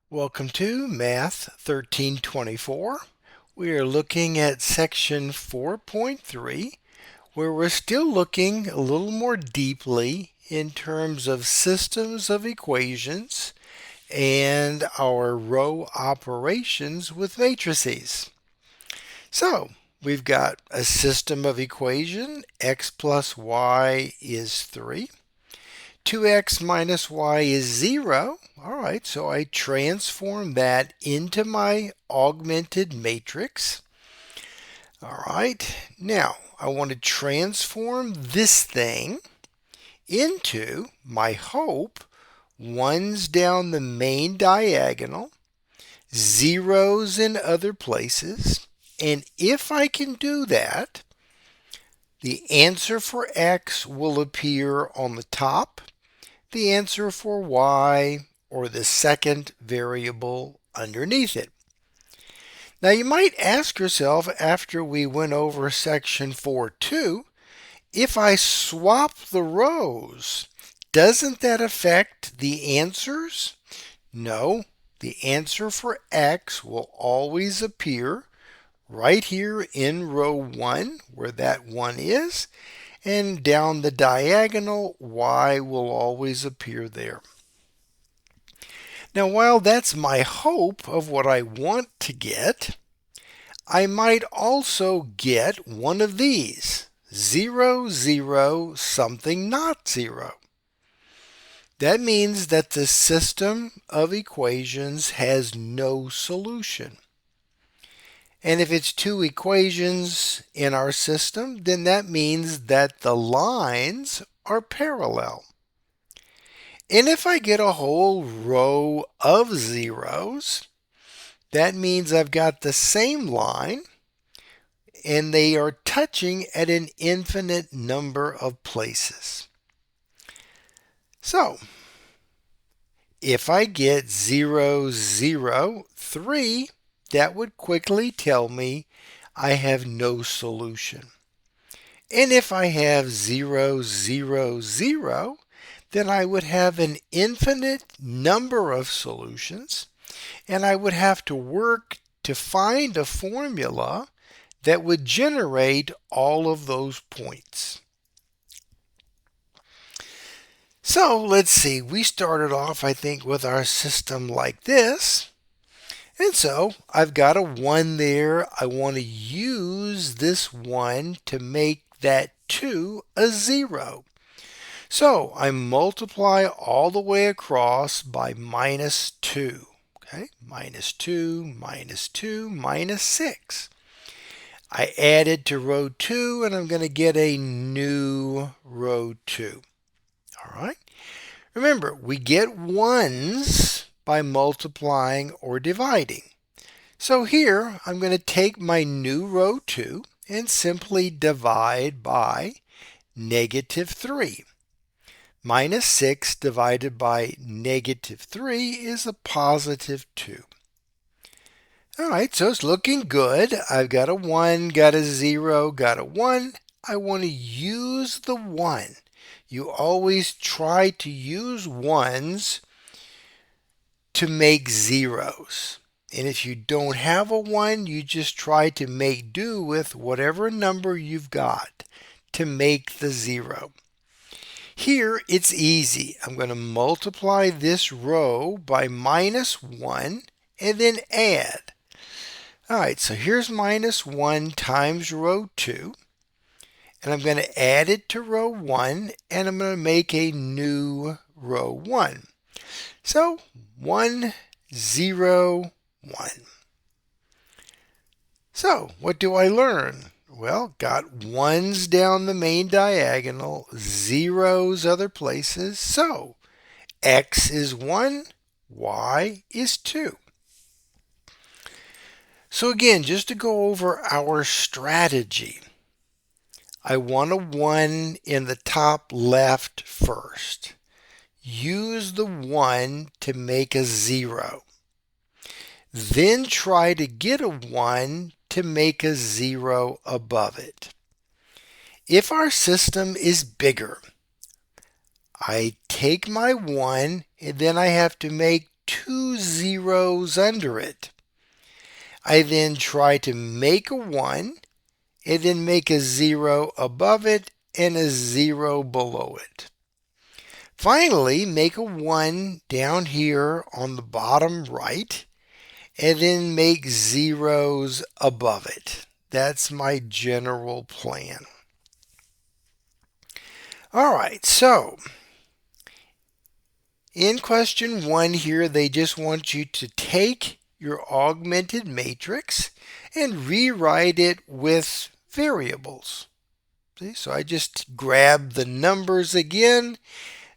Welcome to Math 1324. We are looking at section 4.3, where we're still looking a little more deeply in terms of systems of equations and our row operations with matrices. So, we've got a system of equation, x plus y is 3. 2x minus y is 0. All right, so I transform that into my augmented matrix. All right, now I want to transform this thing into my hope ones down the main diagonal, zeros in other places. And if I can do that, the answer for x will appear on the top, the answer for y, or the second variable underneath it. Now you might ask yourself, after we went over section 4.2, if I swap the rows, doesn't that affect the answers? No, the answer for x will always appear right here in row 1, where that 1 is, and down the diagonal, y will always appear there. Now, while that's my hope of what I want to get, I might also get one of these, 0, 0, something not 0. That means that the system of equations has no solution. And if it's two equations in our system, then that means that the lines are parallel. And if I get a whole row of zeros, that means I've got the same line and they are touching at an infinite number of places. So, if I get 0, 0, 3, that would quickly tell me I have no solution. And if I have 0, 0, 0, then I would have an infinite number of solutions, and I would have to work to find a formula that would generate all of those points. So let's see, we started off, I think, with our system like this. And so I've got a 1 there. I want to use this 1 to make that 2 a 0. So I multiply all the way across by minus 2. Okay, minus 2, minus 2, minus 6. I added to row 2 and I'm going to get a new row 2. All right. Remember, we get ones by multiplying or dividing. So here I'm going to take my new row 2 and simply divide by negative 3. Minus 6 divided by negative 3 is a positive 2. All right, so it's looking good. I've got a 1, got a 0, got a 1. I want to use the 1. You always try to use ones to make zeros. And if you don't have a 1, you just try to make do with whatever number you've got to make the 0. Here it's easy. I'm going to multiply this row by minus 1 and then add. All right, so here's minus 1 times row 2. And I'm going to add it to row 1 and I'm going to make a new row 1. So 1, 0, 1. So what do I learn? Well, got ones down the main diagonal, zeros other places. So x is 1, y is 2. So again, just to go over our strategy, I want a 1 in the top left first. Use the 1 to make a 0. Then try to get a 1 to make a 0 above it. If our system is bigger, I take my 1 and then I have to make 2 zeros under it. I then try to make a 1 and then make a 0 above it and a 0 below it. Finally, make a 1 down here on the bottom right and then make zeros above it. That's my general plan. All right, so in question 1 here, they just want you to take your augmented matrix and rewrite it with variables. See, so I just grab the numbers again.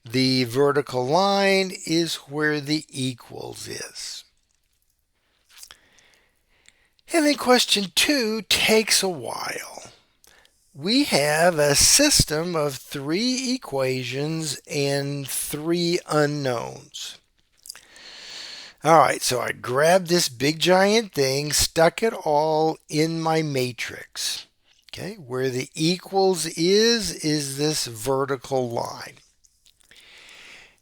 The vertical line is where the equals is. And then question 2 takes a while. We have a system of 3 equations and 3 unknowns. All right, so I grabbed this big giant thing, stuck it all in my matrix. Okay, where the equals is this vertical line.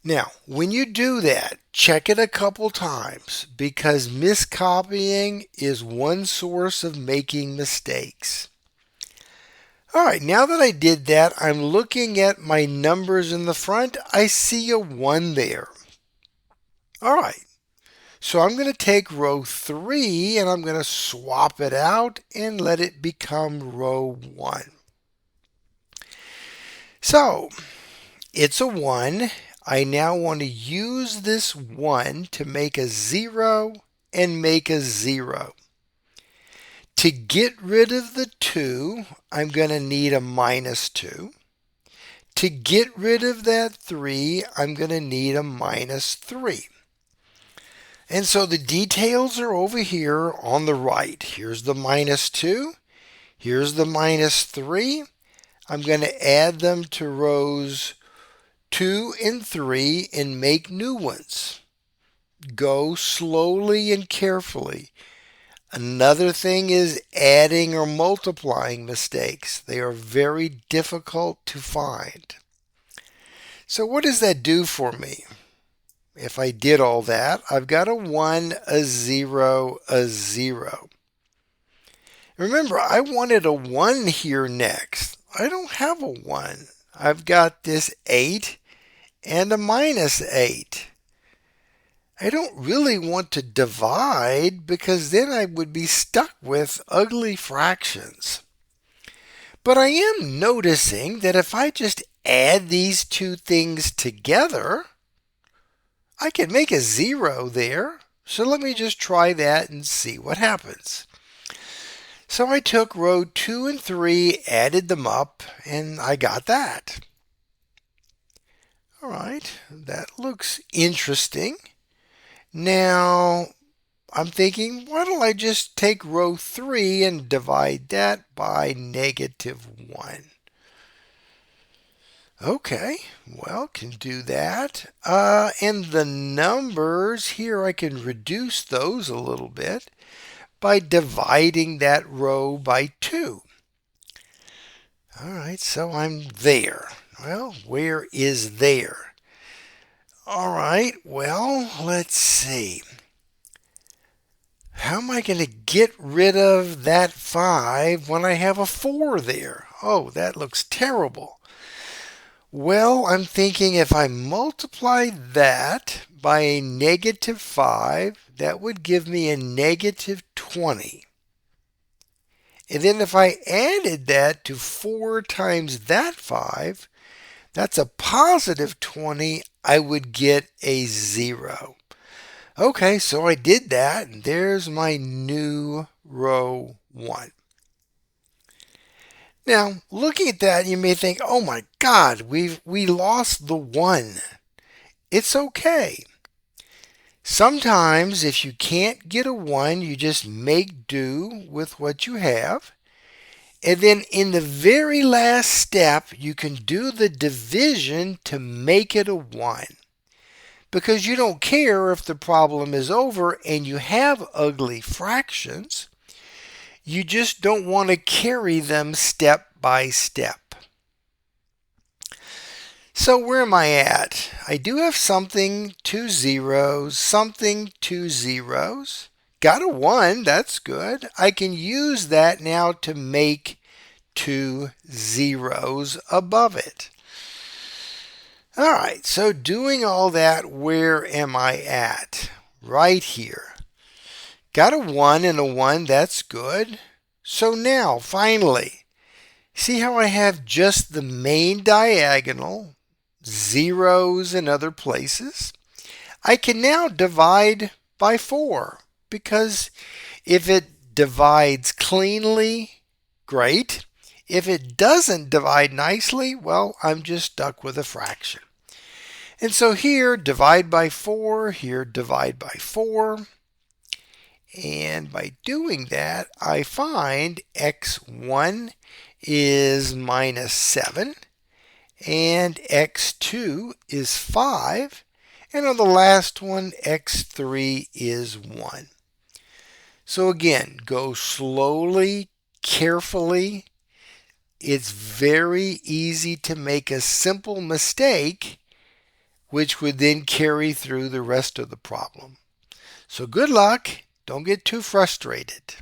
Now, when you do that, check it a couple times because miscopying is one source of making mistakes. All right, now that I did that, I'm looking at my numbers in the front. I see a 1 there. All right, so I'm going to take row 3 and I'm going to swap it out and let it become row 1. So, it's a 1. I now want to use this 1 to make a 0 and make a 0. To get rid of the 2, I'm going to need a -2. To get rid of that 3, I'm going to need a -3. And so the details are over here on the right. Here's the -2. Here's the -3. I'm going to add them to rows 2 and 3 and make new ones. Go slowly and carefully. Another thing is adding or multiplying mistakes. They are very difficult to find. So what does that do for me? If I did all that, I've got a 1, a 0, a 0. Remember, I wanted a 1 here next. I don't have a 1. I've got this 8 and a -8. I don't really want to divide because then I would be stuck with ugly fractions. But I am noticing that if I just add these two things together, I can make a 0 there. So let me just try that and see what happens. So I took row 2 and 3, added them up, and I got that. All right, that looks interesting. Now, I'm thinking, why don't I just take row 3 and divide that by -1? Okay, well, can do that. And the numbers here, I can reduce those a little bit by dividing that row by 2. All right, so I'm there. Well, where is there? All right, well, let's see. How am I going to get rid of that 5 when I have a 4 there? Oh, that looks terrible. Well, I'm thinking if I multiply that by a -5, that would give me a -20. And then if I added that to 4 times that 5, that's a +20, I would get a 0. Okay, so I did that, and there's my new row 1. Now, looking at that, you may think, oh my God, we lost the 1. It's okay. Sometimes if you can't get a 1, you just make do with what you have. And then in the very last step, you can do the division to make it a 1. Because you don't care if the problem is over and you have ugly fractions. You just don't want to carry them step by step. So where am I at? I do have something, two zeros, something, two zeros. Got a 1, that's good. I can use that now to make two zeros above it. All right, so doing all that, where am I at? Right here. Got a 1 and a 1, that's good. So now, finally, see how I have just the main diagonal, zeros in other places? I can now divide by 4 because if it divides cleanly, great. If it doesn't divide nicely, well, I'm just stuck with a fraction. And so here, divide by 4, here, divide by 4. And by doing that, I find x1 is minus 7, and x2 is 5, and on the last one, x3 is 1. So again, go slowly, carefully. It's very easy to make a simple mistake, which would then carry through the rest of the problem. So good luck. Don't get too frustrated.